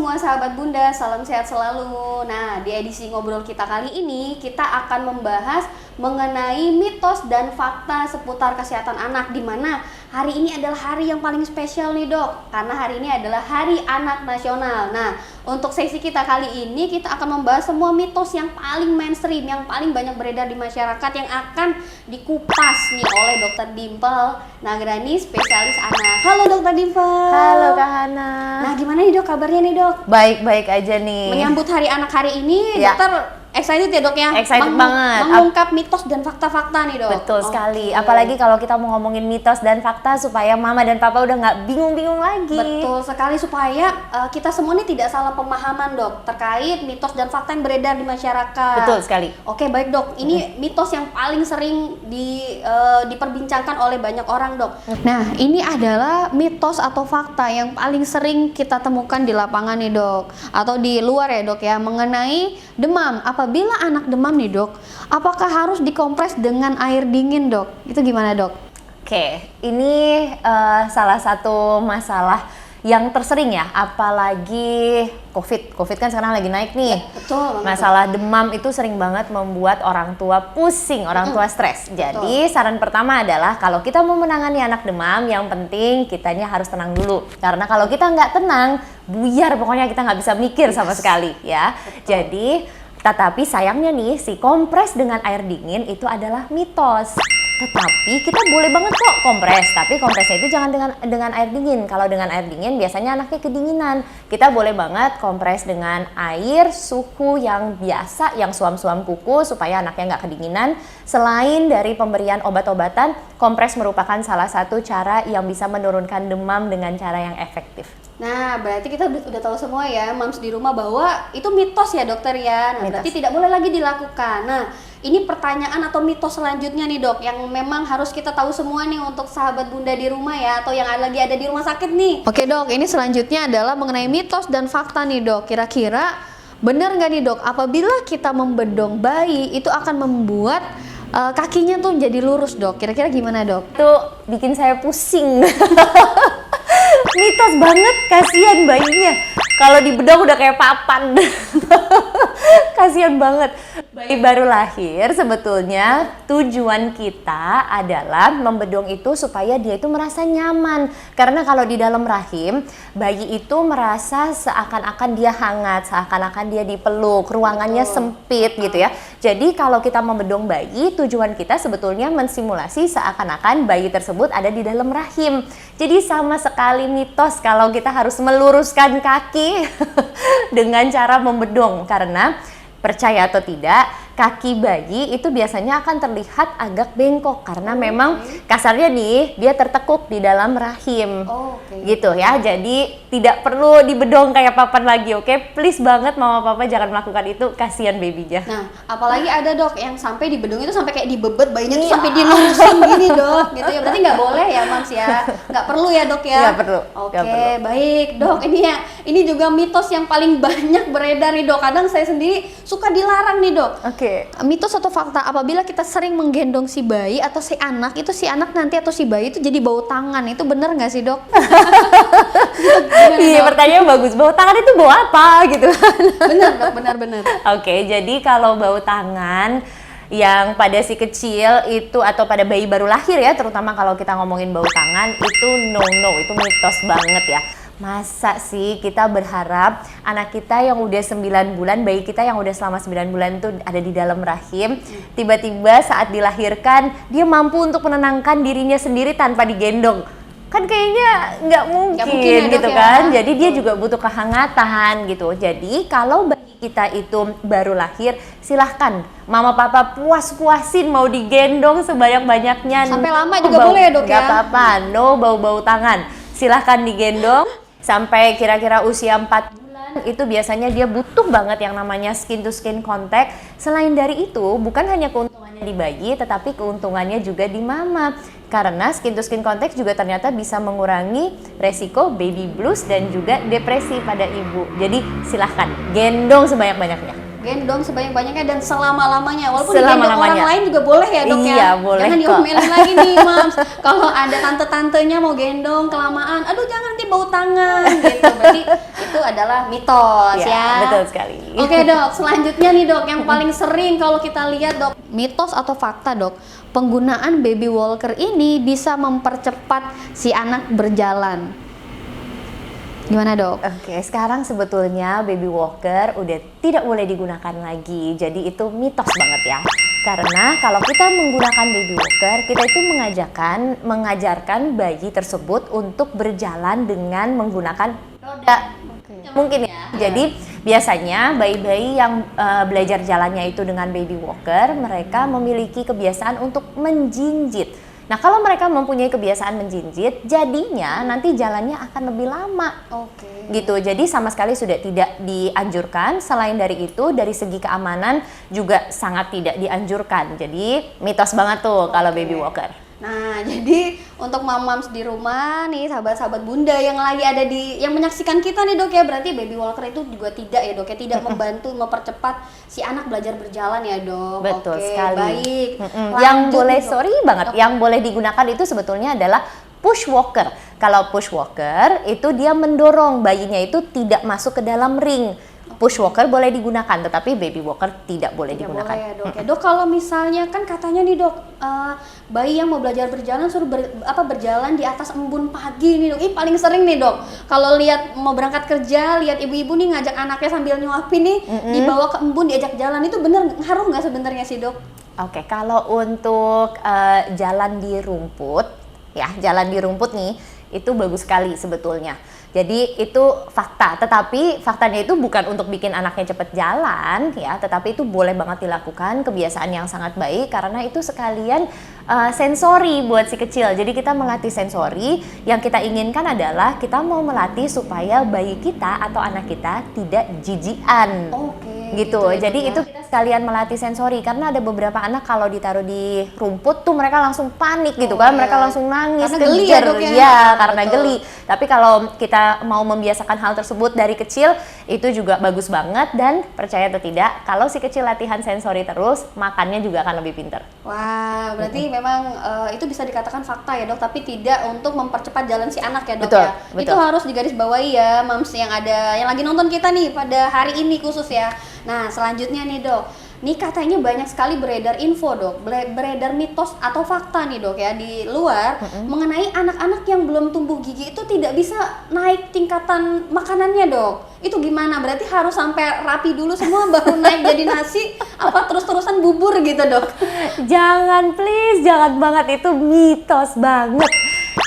semua sahabat Bunda, salam sehat selalu. Nah, di edisi ngobrol kita kali ini, kita akan membahas mengenai mitos dan fakta seputar kesehatan anak, di mana hari ini adalah hari yang paling spesial nih dok, karena hari ini adalah Hari Anak Nasional. Nah, untuk sesi kita kali ini, kita akan membahas semua mitos yang paling mainstream, yang paling banyak beredar di masyarakat, yang akan dikupas nih oleh Dr. Dimple Nagrani, spesialis anak. Halo Dr. Dimple. Halo Kak Hana. Nah, gimana nih dok kabarnya nih dok? Baik-baik aja nih. Menyambut Hari Anak hari ini, Ya. dokter excited ya dok ya? Excited banget. Mengungkap mitos dan fakta-fakta nih dok. Betul sekali. Oke. Apalagi kalau kita mau ngomongin mitos dan fakta supaya mama dan papa udah nggak bingung-bingung lagi. Betul sekali, supaya kita semua ini tidak salah pemahaman dok terkait mitos dan fakta yang beredar di masyarakat. Betul sekali. Oke baik dok, ini mitos yang paling sering diperbincangkan oleh banyak orang dok. Nah ini adalah mitos atau fakta yang paling sering kita temukan di lapangan nih dok, atau di luar ya dok ya, mengenai demam. Apabila anak demam nih dok, apakah harus dikompres dengan air dingin dok? Itu gimana dok? Oke, ini salah satu masalah yang tersering ya, apalagi COVID kan sekarang lagi naik nih. Betul. Masalah demam itu sering banget membuat orang tua pusing, orang tua stres. Jadi saran pertama adalah kalau kita mau menangani anak demam, yang penting kitanya harus tenang dulu. Karena kalau kita nggak tenang, buyar pokoknya, kita nggak bisa mikir sama sekali ya. Jadi tetapi sayangnya nih, si kompres dengan air dingin itu adalah mitos. Tetapi kita boleh banget kok kompres, tapi kompresnya itu jangan dengan air dingin. Kalau dengan air dingin biasanya anaknya kedinginan. Kita boleh banget kompres dengan air suhu yang biasa, yang suam-suam kuku supaya anaknya nggak kedinginan. Selain dari pemberian obat-obatan, kompres merupakan salah satu cara yang bisa menurunkan demam dengan cara yang efektif. Nah, berarti kita udah tahu semua ya, moms di rumah, bahwa itu mitos ya dokter ya. Nah, berarti tidak boleh lagi dilakukan. Nah, ini pertanyaan atau mitos selanjutnya nih dok, yang memang harus kita tahu semua nih untuk sahabat Bunda di rumah ya, atau yang lagi ada di rumah sakit nih. Oke dok, ini selanjutnya adalah mengenai mitos dan fakta nih dok. Kira-kira benar nggak nih dok, apabila kita membedong bayi itu akan membuat kakinya tuh jadi lurus dok? Kira-kira gimana dok? Itu bikin saya pusing. Mitos banget, kasihan bayinya. Kalau dibedong udah kayak papan. Kasihan banget. Bayi baru lahir sebetulnya tujuan kita adalah membedong itu supaya dia itu merasa nyaman. Karena kalau di dalam rahim, bayi itu merasa seakan-akan dia hangat, seakan-akan dia dipeluk, ruangannya sempit gitu ya. Jadi kalau kita membedong bayi, tujuan kita sebetulnya mensimulasi seakan-akan bayi tersebut ada di dalam rahim. Jadi sama sekali mitos kalau kita harus meluruskan kaki dengan cara membedong, karena percaya atau tidak, kaki bayi itu biasanya akan terlihat agak bengkok karena memang kasarnya nih dia tertekuk di dalam rahim. Gitu ya. Jadi tidak perlu dibedong kayak papan lagi, oke? Please banget mama papa jangan melakukan itu, kasihan babynya. Nah, apalagi ada dok yang sampai dibedong itu sampai kayak dibebet bayinya tuh sampai dilurusin gini dok, gitu ya. Berarti nggak boleh ya mams ya, nggak perlu ya dok ya. Nggak perlu. Oke, baik dok. Ini juga mitos yang paling banyak beredar nih dok. Kadang saya sendiri suka dilarang nih dok. Mitos atau fakta, apabila kita sering menggendong si bayi atau si anak, itu si anak nanti atau si bayi itu jadi bau tangan, itu benar nggak sih dok? Iya, pertanyaannya bagus. Bau tangan itu bau apa gitu? Benar dok, benar. Oke, jadi kalau bau tangan yang pada si kecil itu atau pada bayi baru lahir ya, terutama kalau kita ngomongin bau tangan, itu no, itu mitos banget ya. Masa sih kita berharap anak kita yang udah 9 bulan, bayi kita yang udah selama 9 bulan tuh ada di dalam rahim, tiba-tiba saat dilahirkan dia mampu untuk menenangkan dirinya sendiri tanpa digendong? Kan kayaknya nggak mungkin ya, gitu dok, kan. ya. Jadi dia juga butuh kehangatan gitu. Jadi kalau bayi kita itu baru lahir, silahkan mama papa puas-puasin mau digendong sebanyak-banyaknya. Sampai lama juga boleh ya dok ya? Nggak apa-apa, no bau-bau tangan. Silahkan digendong sampai kira-kira usia 4 bulan. Itu biasanya dia butuh banget yang namanya skin to skin contact. Selain dari itu, bukan hanya keuntungannya di bayi, tetapi keuntungannya juga di mama. Karena skin to skin contact juga ternyata bisa mengurangi resiko baby blues dan juga depresi pada ibu. Jadi silahkan gendong sebanyak-banyaknya. gendong sebanyak-banyaknya dan selama-lamanya. Walaupun digendong orang lain juga boleh ya dok ya. Iya, boleh jangan kok. diomelin lagi nih Mams. Kalau ada tante-tantenya mau gendong kelamaan, aduh jangan nanti bau tangan gitu. Berarti itu adalah mitos ya. Betul sekali. Oke dok, selanjutnya nih dok, yang paling sering kalau kita lihat dok, mitos atau fakta dok, penggunaan baby walker ini bisa mempercepat si anak berjalan. Gimana dok? Oke, sekarang sebetulnya baby walker udah tidak boleh digunakan lagi. Jadi itu mitos banget ya. Karena kalau kita menggunakan baby walker, kita itu mengajarkan bayi tersebut untuk berjalan dengan menggunakan roda. Mungkin ya. Jadi biasanya bayi-bayi yang belajar jalannya itu dengan baby walker, mereka memiliki kebiasaan untuk menjinjit. Nah, kalau mereka mempunyai kebiasaan menjinjit, jadinya nanti jalannya akan lebih lama. Oke. Gitu. Jadi sama sekali sudah tidak dianjurkan. Selain dari itu, dari segi keamanan juga sangat tidak dianjurkan. Jadi mitos banget tuh kalau baby walker. Nah, jadi untuk mams di rumah nih, sahabat-sahabat bunda yang lagi ada yang menyaksikan kita nih dok ya, berarti baby walker itu juga tidak ya dok ya, tidak membantu mempercepat si anak belajar berjalan ya dok. Betul Oke, sekali. Baik. Yang Lanjut boleh, nih, Dok. sorry banget, yang boleh digunakan itu sebetulnya adalah push walker. Kalau push walker itu dia mendorong bayinya itu tidak masuk ke dalam ring. Push walker boleh digunakan, tetapi baby walker tidak boleh digunakan. Boleh ya dok. Ya dok, kalau misalnya kan katanya nih dok, bayi yang mau belajar berjalan suruh berjalan di atas embun pagi nih dok. Ih paling sering nih dok. Kalau lihat mau berangkat kerja, lihat ibu-ibu nih ngajak anaknya sambil nyuapin nih, dibawa ke embun diajak jalan, itu bener ngaruh nggak sebenarnya sih dok? Oke, kalau untuk jalan di rumput, ya jalan di rumput nih, itu bagus sekali sebetulnya. Jadi itu fakta, tetapi faktanya itu bukan untuk bikin anaknya cepet jalan ya, tetapi itu boleh banget dilakukan, kebiasaan yang sangat baik karena itu sekalian sensori buat si kecil. Jadi kita melatih sensori, yang kita inginkan adalah kita mau melatih supaya bayi kita atau anak kita tidak jijian. Oke. Gitu. Jadi itu kita sekalian melatih sensori karena ada beberapa anak kalau ditaruh di rumput tuh mereka langsung panik gitu kan, mereka langsung nangis, karena geli ya, Dok, ya? ya karena Betul. geli. Tapi kalau kita mau membiasakan hal tersebut dari kecil itu juga bagus banget, dan percaya atau tidak, kalau si kecil latihan sensori terus, makannya juga akan lebih pintar. Wah, berarti memang itu bisa dikatakan fakta ya dok, tapi tidak untuk mempercepat jalan si anak ya dok. Betul, ya. betul. Itu harus digarisbawahi ya, mams yang lagi nonton kita nih pada hari ini khusus ya. Nah, selanjutnya nih dok, nih katanya banyak sekali beredar info dok, beredar mitos atau fakta nih dok ya di luar mengenai anak-anak yang belum tumbuh gigi itu tidak bisa naik tingkatan makanannya dok. Itu gimana? Berarti harus sampai rapi dulu semua baru naik jadi nasi, apa terus-terusan bubur gitu dok? Jangan, please, jangan banget, itu mitos banget.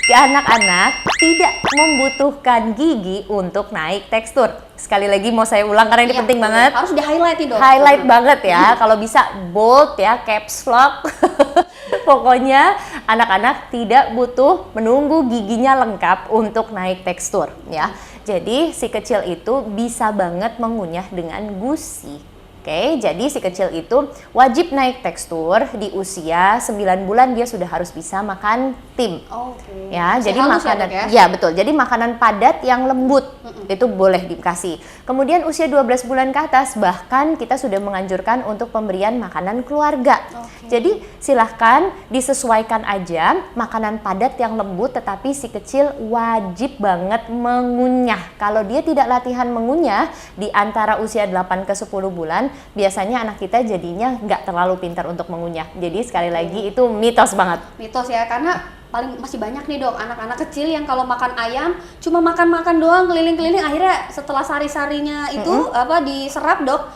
Anak-anak tidak membutuhkan gigi untuk naik tekstur. Sekali lagi mau saya ulang karena ini Iya, penting banget. Harus di-highlight nih dok. Highlight banget ya, kalau bisa bold ya, caps lock. Pokoknya anak-anak tidak butuh menunggu giginya lengkap untuk naik tekstur ya. Jadi si kecil itu bisa banget mengunyah dengan gusi. Oke, jadi si kecil itu wajib naik tekstur di usia 9 bulan, dia sudah harus bisa makan tim. Oke. Ya, Masih jadi halus makanan ya, Dok, ya? ya betul. Jadi makanan padat yang lembut itu boleh dikasih. Kemudian usia 12 bulan ke atas bahkan kita sudah menganjurkan untuk pemberian makanan keluarga. Oke. Jadi silahkan disesuaikan aja makanan padat yang lembut, tetapi si kecil wajib banget mengunyah. Kalau dia tidak latihan mengunyah di antara usia 8 ke 10 bulan, biasanya anak kita jadinya nggak terlalu pintar untuk mengunyah. Jadi sekali lagi itu mitos banget. Mitos ya, karena masih banyak nih dok anak-anak kecil yang kalau makan ayam cuma makan-makan doang, keliling-keliling, akhirnya setelah sari-sarinya itu diserap dok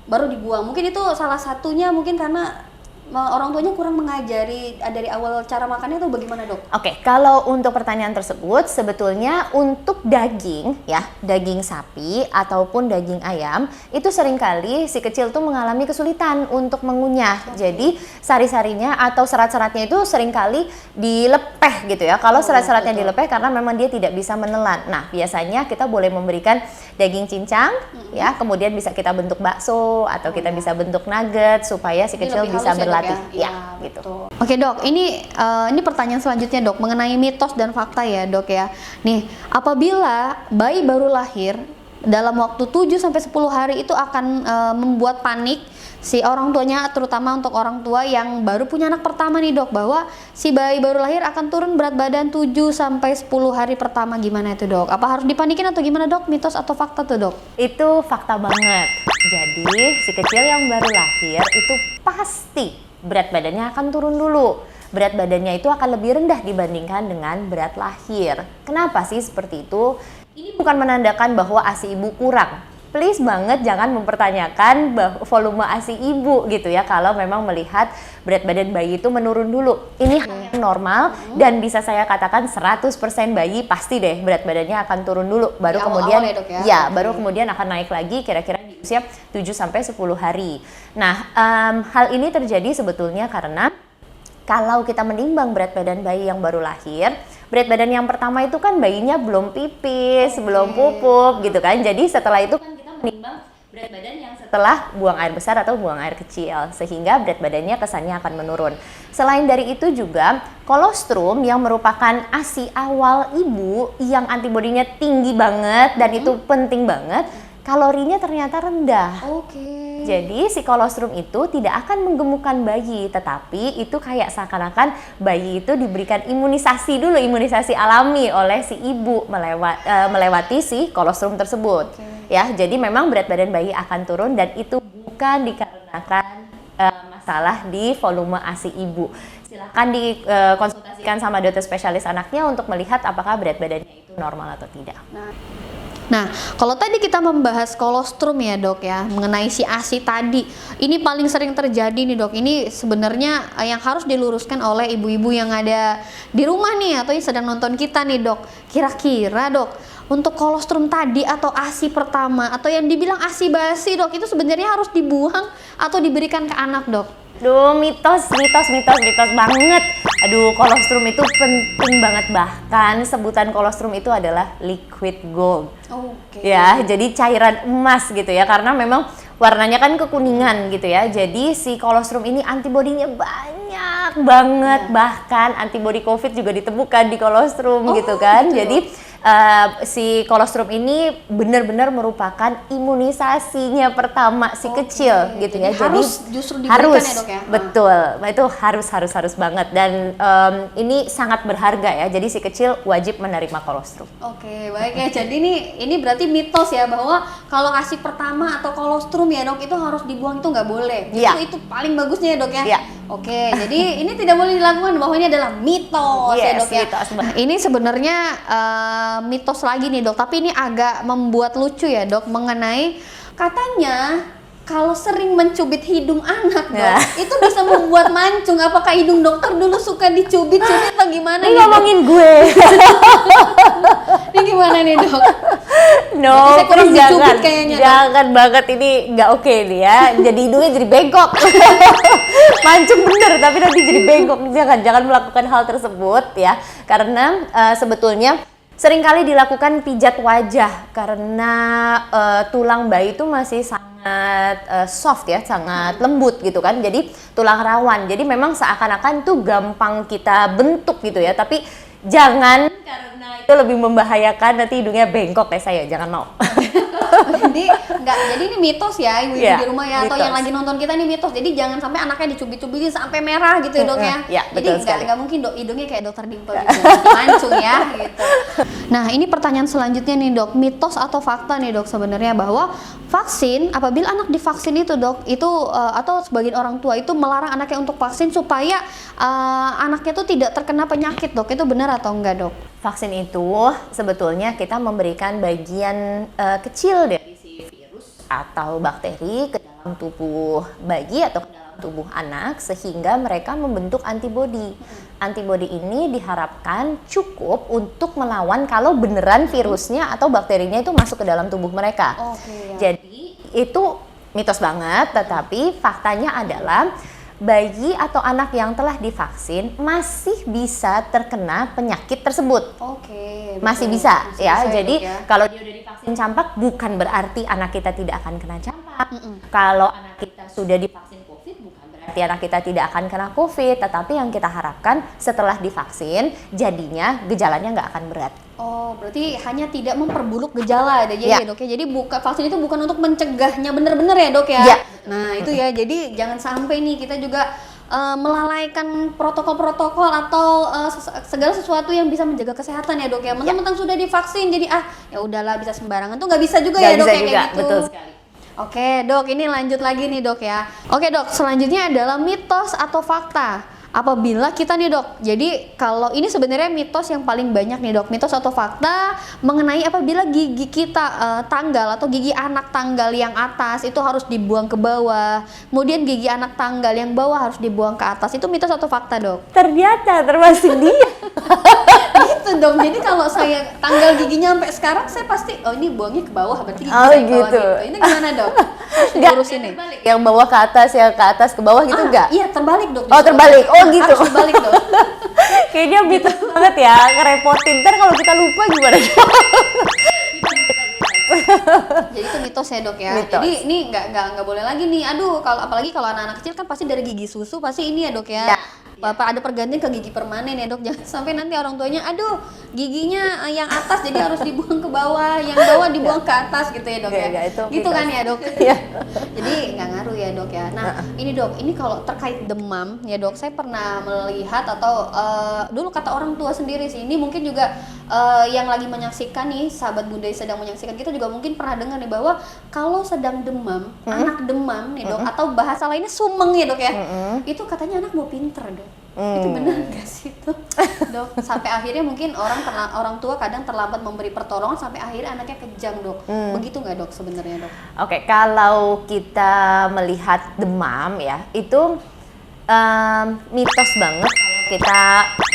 baru dibuang. Mungkin itu salah satunya, mungkin karena orang tuanya kurang mengajari dari awal cara makannya tuh bagaimana dok? Oke, kalau untuk pertanyaan tersebut sebetulnya untuk daging ya, daging sapi ataupun daging ayam itu seringkali si kecil tuh mengalami kesulitan untuk mengunyah. Jadi sari-sarinya atau serat-seratnya itu seringkali dilepeh gitu ya. Kalau serat-seratnya dilepeh karena memang dia tidak bisa menelan. Nah, biasanya kita boleh memberikan daging cincang ya, kemudian bisa kita bentuk bakso atau kita bisa bentuk nugget supaya si kecil lebih bisa halus ya, Dok, berlatih. ya? Ya, gitu. Betul. Oke dok, ini pertanyaan selanjutnya dok mengenai mitos dan fakta ya dok ya. Nih, apabila bayi baru lahir dalam waktu 7 sampai 10 hari itu akan membuat panik si orang tuanya, terutama untuk orang tua yang baru punya anak pertama nih dok, bahwa si bayi baru lahir akan turun berat badan 7 sampai 10 hari pertama. Gimana itu dok? Apa harus dipanikin atau gimana dok? Mitos atau fakta tuh dok? Itu fakta banget. Jadi si kecil yang baru lahir itu pasti berat badannya akan turun dulu. Berat badannya itu akan lebih rendah dibandingkan dengan berat lahir. Kenapa sih seperti itu? Ini bukan menandakan bahwa ASI ibu kurang. Please banget jangan mempertanyakan volume ASI ibu gitu ya kalau memang melihat berat badan bayi itu menurun dulu. Ini hal yang normal dan bisa saya katakan 100% bayi pasti deh berat badannya akan turun dulu. Baru Di kemudian awal-awal ya, dok, ya? baru kemudian akan naik lagi kira-kira di usia 7 sampai 10 hari. Nah, hal ini terjadi sebetulnya karena kalau kita menimbang berat badan bayi yang baru lahir, berat badan yang pertama itu kan bayinya belum pipis, belum pupuk gitu kan. Jadi setelah itu kan kita menimbang berat badan yang setelah buang air besar atau buang air kecil, sehingga berat badannya kesannya akan menurun. Selain dari itu juga kolostrum yang merupakan ASI awal ibu yang antibodinya tinggi banget dan itu penting banget, kalorinya ternyata rendah. Jadi si kolostrum itu tidak akan menggemukkan bayi, tetapi itu kayak seakan-akan bayi itu diberikan imunisasi dulu, imunisasi alami oleh si ibu melewati si kolostrum tersebut. Ya, jadi memang berat badan bayi akan turun dan itu bukan dikarenakan masalah di volume ASI ibu. Silahkan dikonsultasikan sama dokter spesialis anaknya untuk melihat apakah berat badannya itu normal atau tidak. Nah, kalau tadi kita membahas kolostrum ya dok ya, mengenai si ASI tadi, ini paling sering terjadi nih dok. Ini sebenarnya yang harus diluruskan oleh ibu-ibu yang ada di rumah nih atau yang sedang nonton kita nih dok. Kira-kira dok, untuk kolostrum tadi atau ASI pertama atau yang dibilang ASI basi dok, itu sebenarnya harus dibuang atau diberikan ke anak dok? Duh, mitos banget. Aduh, kolostrum itu penting banget, bahkan sebutan kolostrum itu adalah liquid gold. Ya, jadi cairan emas gitu ya, karena memang warnanya kan kekuningan gitu ya. Jadi si kolostrum ini antibodinya banyak banget, bahkan antibodi COVID juga ditemukan di kolostrum gitu kan. Jadi si kolostrum ini benar-benar merupakan imunisasinya pertama si kecil gitu ya. Jadi harus justru diberikan ya dok ya. Betul, itu harus banget dan ini sangat berharga ya. Jadi si kecil wajib menerima kolostrum. Oke, baik ya. Jadi ini berarti mitos ya bahwa kalau ASI pertama atau kolostrum ya dok itu harus dibuang, itu nggak boleh. Itu paling bagusnya ya dok ya. Oke, jadi ini tidak boleh dilakukan, bahwa ini adalah mitos ya dok ya. Ini sebenarnya mitos lagi nih dok, tapi ini agak membuat lucu ya dok, mengenai katanya kalau sering mencubit hidung anak dok, itu bisa membuat mancung. Apakah hidung dokter dulu suka dicubit-cubit atau gimana? Ini ngomongin gue. Ini gimana nih dok? No, please jangan banget, ini nggak oke nih ya. Jadi hidungnya jadi bengkok. Mancung bener, tapi nanti jadi bengkok. Jangan melakukan hal tersebut ya, karena sebetulnya seringkali dilakukan pijat wajah karena tulang bayi itu masih sangat soft ya, sangat lembut gitu kan. Jadi tulang rawan. Jadi memang seakan-akan tuh gampang kita bentuk gitu ya. Tapi jangan, karena itu lebih membahayakan, nanti hidungnya bengkok kayak saya. Jangan mau. Jadi ini mitos ya ibu-ibu di rumah ya, atau yang lagi nonton kita ini mitos. Jadi jangan sampai anaknya dicubit-cubitin sampai merah gitu ya dok ya. Jadi nggak mungkin dok hidungnya kayak dokter Dimple gitu, mancung ya gitu. Nah, ini pertanyaan selanjutnya nih dok, mitos atau fakta nih dok sebenarnya bahwa vaksin, apabila anak divaksin itu dok, itu atau sebagian orang tua itu melarang anaknya untuk vaksin supaya anaknya tuh tidak terkena penyakit dok, itu benar atau enggak dok? Vaksin itu sebetulnya kita memberikan bagian kecil dari si virus atau bakteri ke dalam tubuh bayi atau ke dalam tubuh anak sehingga mereka membentuk antibodi. Antibodi ini diharapkan cukup untuk melawan kalau beneran virusnya atau bakterinya itu masuk ke dalam tubuh mereka. Jadi itu mitos banget, tetapi faktanya adalah bayi atau anak yang telah divaksin masih bisa terkena penyakit tersebut. Masih bisa ya. Jadi kalau dia udah divaksin campak bukan berarti anak kita tidak akan kena campak. Kalau anak kita sudah divaksin COVID bukan berarti berarti anak kita tidak akan kena COVID, tetapi yang kita harapkan setelah divaksin jadinya gejalanya nggak akan berat. Oh, berarti hanya tidak memperburuk gejala aja ya dok ya. Jadi vaksin itu bukan untuk mencegahnya benar-benar ya dok ya. Ya. Nah itu ya, jadi jangan sampai nih kita juga melalaikan protokol-protokol atau segala sesuatu yang bisa menjaga kesehatan ya dok ya. Mentang-mentang sudah divaksin jadi ya udahlah bisa sembarangan tuh nggak bisa juga ya dok ya kayak gitu. Betul sekali. Oke dok, ini lanjut lagi nih dok ya. Oke dok, selanjutnya adalah mitos atau fakta. Apabila kita nih dok, jadi kalau ini sebenarnya mitos yang paling banyak nih dok, mitos atau fakta mengenai apabila gigi kita tanggal atau gigi anak tanggal yang atas itu harus dibuang ke bawah, kemudian gigi anak tanggal yang bawah harus dibuang ke atas, itu mitos atau fakta dok? Ternyata termasuk dia. Gitu dong, jadi kalau saya tanggal giginya sampai sekarang saya pasti, oh ini buangnya ke bawah, berarti gigi Oh, saya ke bawah gitu. gitu. Ini gimana dok? Harus Nggak, dilurusin nih? yang bawah ke atas, yang ke atas ke bawah gitu enggak? Iya terbalik dok. Oh, justru. terbalik. Oh, gitu. Harus terbalik dok. Kayaknya mitos banget ya, ngerepotin. Ntar kalau kita lupa gimana? Jadi itu mitos ya dok ya. Mitos. Jadi ini nggak boleh lagi nih. Aduh, apalagi kalau anak-anak kecil kan pasti dari gigi susu pasti ini ya dok ya. Ya. Bapak ada pergantian ke gigi permanen ya dok. Jangan sampai nanti orang tuanya, aduh giginya yang atas jadi harus dibuang ke bawah, yang bawah dibuang ke atas gitu ya dok ya. Nggak, itu Gitu mitos. kan ya dok. Iya. Jadi nggak ngaruh ya dok ya. Nah ini dok, ini kalau terkait demam ya dok, saya pernah melihat atau dulu kata orang tua sendiri sih, ini mungkin juga yang lagi menyaksikan nih, sahabat Bunda yang sedang menyaksikan kita juga mungkin pernah dengar nih bahwa kalau sedang demam, anak demam nih dok, atau bahasa lainnya sumeng ya dok ya, itu katanya anak mau pinter dok. Itu benar nggak sih itu dok? Sampai akhirnya mungkin orang tua kadang terlambat memberi pertolongan sampai akhirnya anaknya kejang dok. Begitu nggak dok sebenarnya dok? Oke, kalau kita melihat demam ya, itu mitos banget kalau kita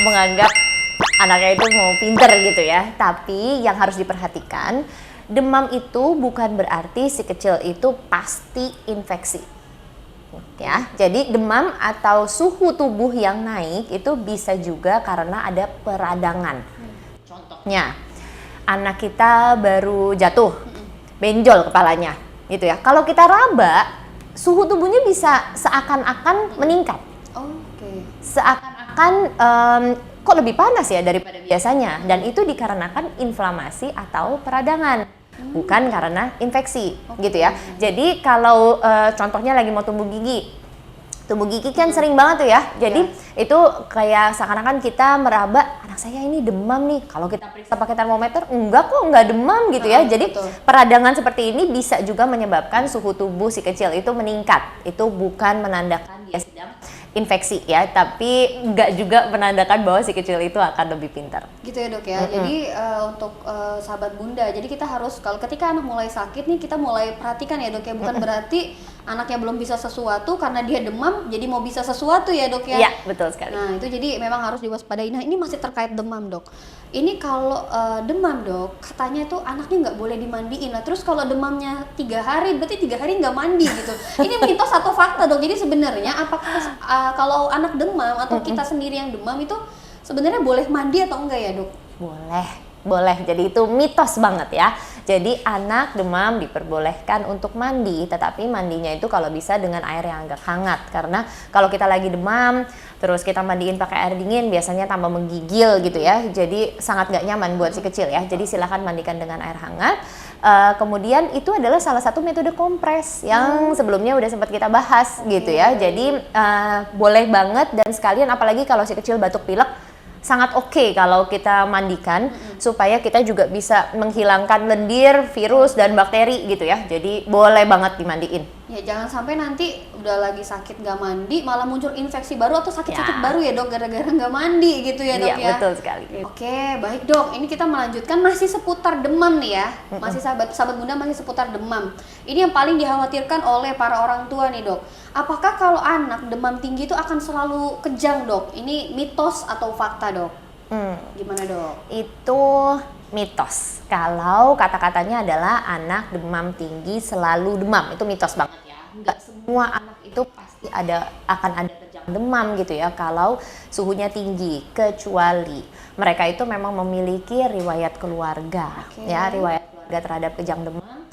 menganggap anaknya itu mau pinter gitu ya. Tapi yang harus diperhatikan, demam itu bukan berarti si kecil itu pasti infeksi. Ya, jadi demam atau suhu tubuh yang naik itu bisa juga karena ada peradangan. Contohnya, anak kita baru jatuh, benjol kepalanya, gitu ya. Kalau kita raba, suhu tubuhnya bisa seakan-akan meningkat. Oke. Seakan-akan kok lebih panas ya daripada biasanya, dan itu dikarenakan inflamasi atau peradangan. Bukan karena infeksi, gitu ya. Jadi kalau contohnya lagi mau tumbuh gigi kan sering banget tuh ya. Jadi itu kayak seakan-akan kita meraba, anak saya ini demam nih. Kalau kita periksa pakai termometer, enggak kok, enggak demam gitu ya. Jadi betul. peradangan seperti ini bisa juga menyebabkan suhu tubuh si kecil itu meningkat. Itu bukan menandakan dia sedang infeksi ya, tapi enggak juga menandakan bahwa si kecil itu akan lebih pintar. Gitu ya dok ya. Jadi untuk sahabat Bunda, jadi kita harus kalau ketika anak mulai sakit nih kita mulai perhatikan ya dok ya. Bukan berarti anaknya belum bisa sesuatu karena dia demam jadi mau bisa sesuatu ya dok ya. Iya, betul sekali. Nah itu jadi memang harus diwaspadai. Nah ini masih terkait demam dok. Ini kalau demam dok, katanya tuh anaknya nggak boleh dimandiin. Nah terus kalau demamnya 3 hari, berarti 3 hari nggak mandi gitu. Ini mitos atau fakta dok? Jadi sebenarnya apakah kalau anak demam atau kita sendiri yang demam itu sebenarnya boleh mandi atau enggak ya dok? Boleh. Jadi itu mitos banget ya. Jadi anak demam diperbolehkan untuk mandi, tetapi mandinya itu kalau bisa dengan air yang agak hangat. Karena kalau kita lagi demam, terus kita mandiin pakai air dingin, biasanya tambah menggigil gitu ya. Jadi sangat gak nyaman buat si kecil ya. Jadi silahkan mandikan dengan air hangat. Kemudian itu adalah salah satu metode kompres yang sebelumnya udah sempat kita bahas gitu ya. Jadi boleh banget, dan sekalian apalagi kalau si kecil batuk pilek, sangat oke kalau kita mandikan supaya kita juga bisa menghilangkan lendir, virus dan bakteri gitu ya. Jadi boleh banget dimandiin. Ya jangan sampai nanti udah lagi sakit nggak mandi malah muncul infeksi baru atau sakit-sakit baru ya dok, gara-gara nggak mandi gitu ya dok Iya, ya. betul sekali. Oke baik dok, ini kita melanjutkan masih seputar demam nih ya. Masih sahabat Bunda masih seputar demam. Ini yang paling dikhawatirkan oleh para orang tua nih dok. Apakah kalau anak demam tinggi itu akan selalu kejang dok? Ini mitos atau fakta dok? Gimana dok? Itu mitos. Kalau kata-katanya adalah anak demam tinggi selalu demam, itu mitos banget ya. Enggak semua anak itu pasti akan ada kejang demam gitu ya kalau suhunya tinggi, kecuali mereka itu memang memiliki riwayat keluarga ya, riwayat keluarga terhadap kejang demam.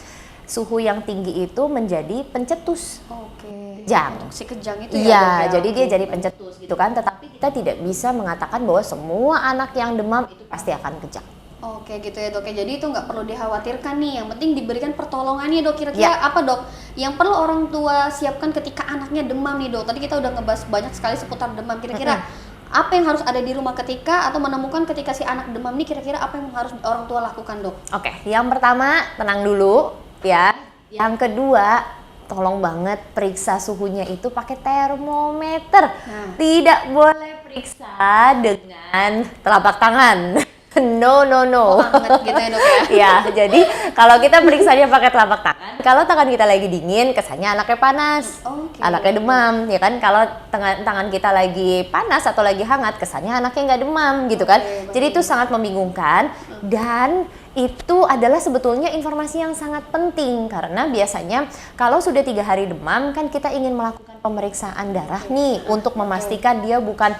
Suhu yang tinggi itu menjadi pencetus. Kejang. Si kejang itu Iya, ya, Dok, jadi ya? dia jadi pencetus gitu kan. Tetapi kita tidak bisa mengatakan bahwa semua anak yang demam itu pasti akan kejang. Oke gitu ya dok ya, jadi itu nggak perlu dikhawatirkan nih, yang penting diberikan pertolongannya dok. Kira-kira apa dok yang perlu orang tua siapkan ketika anaknya demam nih dok? Tadi kita udah ngebahas banyak sekali seputar demam, kira-kira apa yang harus ada di rumah ketika atau menemukan ketika si anak demam nih, kira-kira apa yang harus orang tua lakukan dok? Oke, yang pertama tenang dulu ya. Yang kedua, tolong banget periksa suhunya itu pakai termometer. Tidak boleh periksa dengan telapak tangan. No. Hangat gitu ya dok ya? Ya, jadi kalau kita periksanya pakai telapak tangan, kalau tangan kita lagi dingin, kesannya anaknya panas, anaknya demam, ya kan? Kalau tangan kita lagi panas atau lagi hangat, kesannya anaknya nggak demam, gitu kan? Jadi itu sangat membingungkan dan itu adalah sebetulnya informasi yang sangat penting karena biasanya kalau sudah 3 hari demam kan kita ingin melakukan pemeriksaan darah nih untuk memastikan dia bukan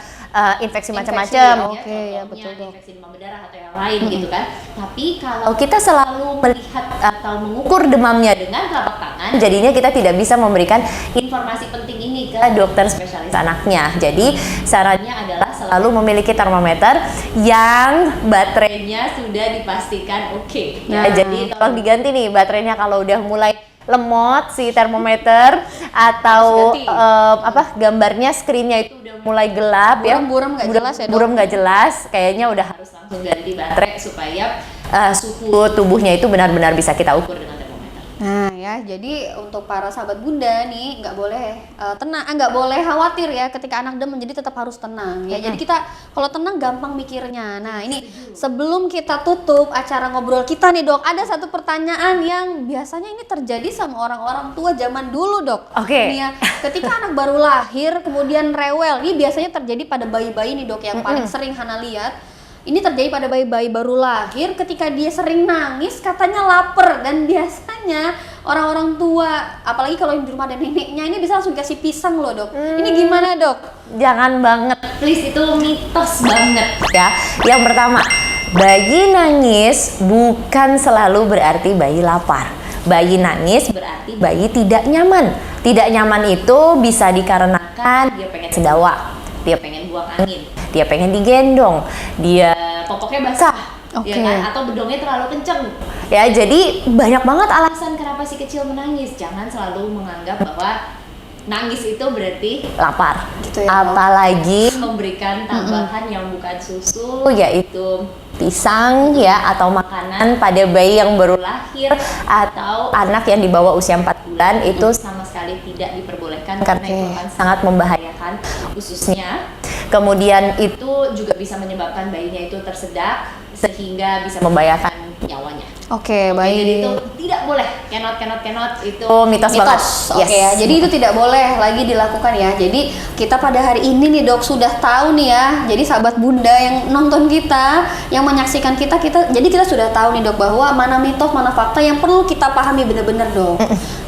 infeksi macam-macam. Ya betul dok. Infeksi demam berdarah atau yang lain gitu kan. Tapi kalau kita selalu melihat atau mengukur demamnya dengan telapak tangan, jadinya kita tidak bisa memberikan informasi penting ini ke dokter spesialis anaknya. Jadi sarannya adalah selalu memiliki termometer yang baterainya sudah dipastikan oke. Ya, jadi tolong diganti nih baterainya kalau udah mulai lemot si termometer atau gambarnya screennya itu udah mulai gelap buram nggak jelas ya dok? Buram nggak jelas, kayaknya udah harus langsung ganti baterai supaya suhu tubuhnya itu benar-benar bisa kita ukur dengan termometer. Nah ya, jadi untuk para sahabat bunda nih nggak boleh nggak boleh khawatir ya ketika anak demam, jadi tetap harus tenang ya. Jadi kita kalau tenang gampang mikirnya. Nah ini sebelum kita tutup acara ngobrol kita nih dok, ada satu pertanyaan yang biasanya ini terjadi sama orang-orang tua zaman dulu dok. Nih ya, ketika anak baru lahir kemudian rewel, ini biasanya terjadi pada bayi-bayi nih dok yang paling sering Hana lihat. Ini terjadi pada bayi-bayi baru lahir ketika dia sering nangis, katanya lapar, dan biasanya orang-orang tua, apalagi kalau yang di rumah ada neneknya, ini bisa langsung dikasih pisang loh dok. Ini gimana dok? Jangan banget, please, itu mitos banget ya. Yang pertama, bayi nangis bukan selalu berarti bayi lapar. Bayi nangis berarti bayi tidak nyaman. Tidak nyaman itu bisa dikarenakan dia pengen sedawa, dia pengen buang angin, dia pengen digendong, dia popoknya basah, ya kan? Atau bedongnya terlalu kenceng. Ya, jadi banyak banget alasan kenapa si kecil menangis. Jangan selalu menganggap bahwa nangis itu berarti lapar. Gitu ya, apalagi memberikan tambahan yang bukan susu, yaitu pisang ya atau makanan pada bayi yang baru lahir atau anak yang di bawah usia 4 bulan itu sama sekali tidak diperbolehkan karena itu akan sangat membahayakan ususnya. Kemudian itu juga bisa menyebabkan bayinya itu tersedak sehingga bisa membahayakan nyawanya. Baik. Jadi itu tidak boleh, cannot itu mitos banget. Ya, jadi itu tidak boleh lagi dilakukan ya. Jadi kita pada hari ini nih dok sudah tahu nih ya. Jadi sahabat bunda yang nonton kita, yang menyaksikan kita, jadi kita sudah tahu nih dok bahwa mana mitos, mana fakta yang perlu kita pahami benar-benar dok.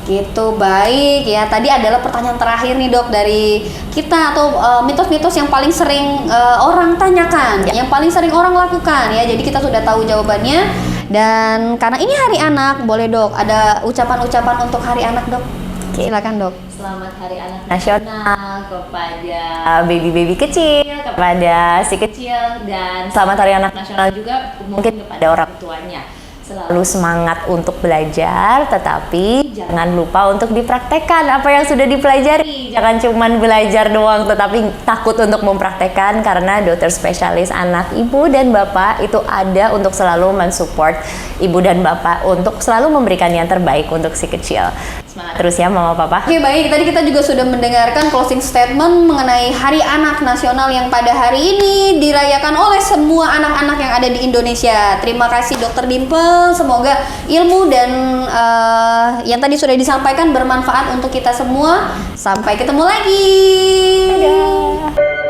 Gitu, baik ya. Tadi adalah pertanyaan terakhir nih dok dari kita, atau mitos-mitos yang paling sering orang tanyakan, yang paling sering orang lakukan ya. Jadi kita sudah tahu jawabannya. Dan karena ini hari anak, boleh dok ada ucapan-ucapan untuk hari anak dok? Silakan dok. Selamat Hari Anak Nasional kepada baby-baby kecil, kepada si kecil, dan selamat Hari Anak Nasional juga mungkin kepada orang tuanya. Selalu semangat untuk belajar, tetapi jangan lupa untuk dipraktekkan apa yang sudah dipelajari. Jangan cuman belajar doang, tetapi takut untuk mempraktekkan, karena dokter spesialis anak, ibu dan bapak itu ada untuk selalu mensupport ibu dan bapak untuk selalu memberikan yang terbaik untuk si kecil. Semangat terus ya mama papa. Baik, tadi kita juga sudah mendengarkan closing statement mengenai Hari Anak Nasional yang pada hari ini dirayakan oleh semua anak-anak yang ada di Indonesia. Terima kasih Dokter Dimple, semoga ilmu dan yang tadi sudah disampaikan bermanfaat untuk kita semua. Sampai ketemu lagi. Dadah.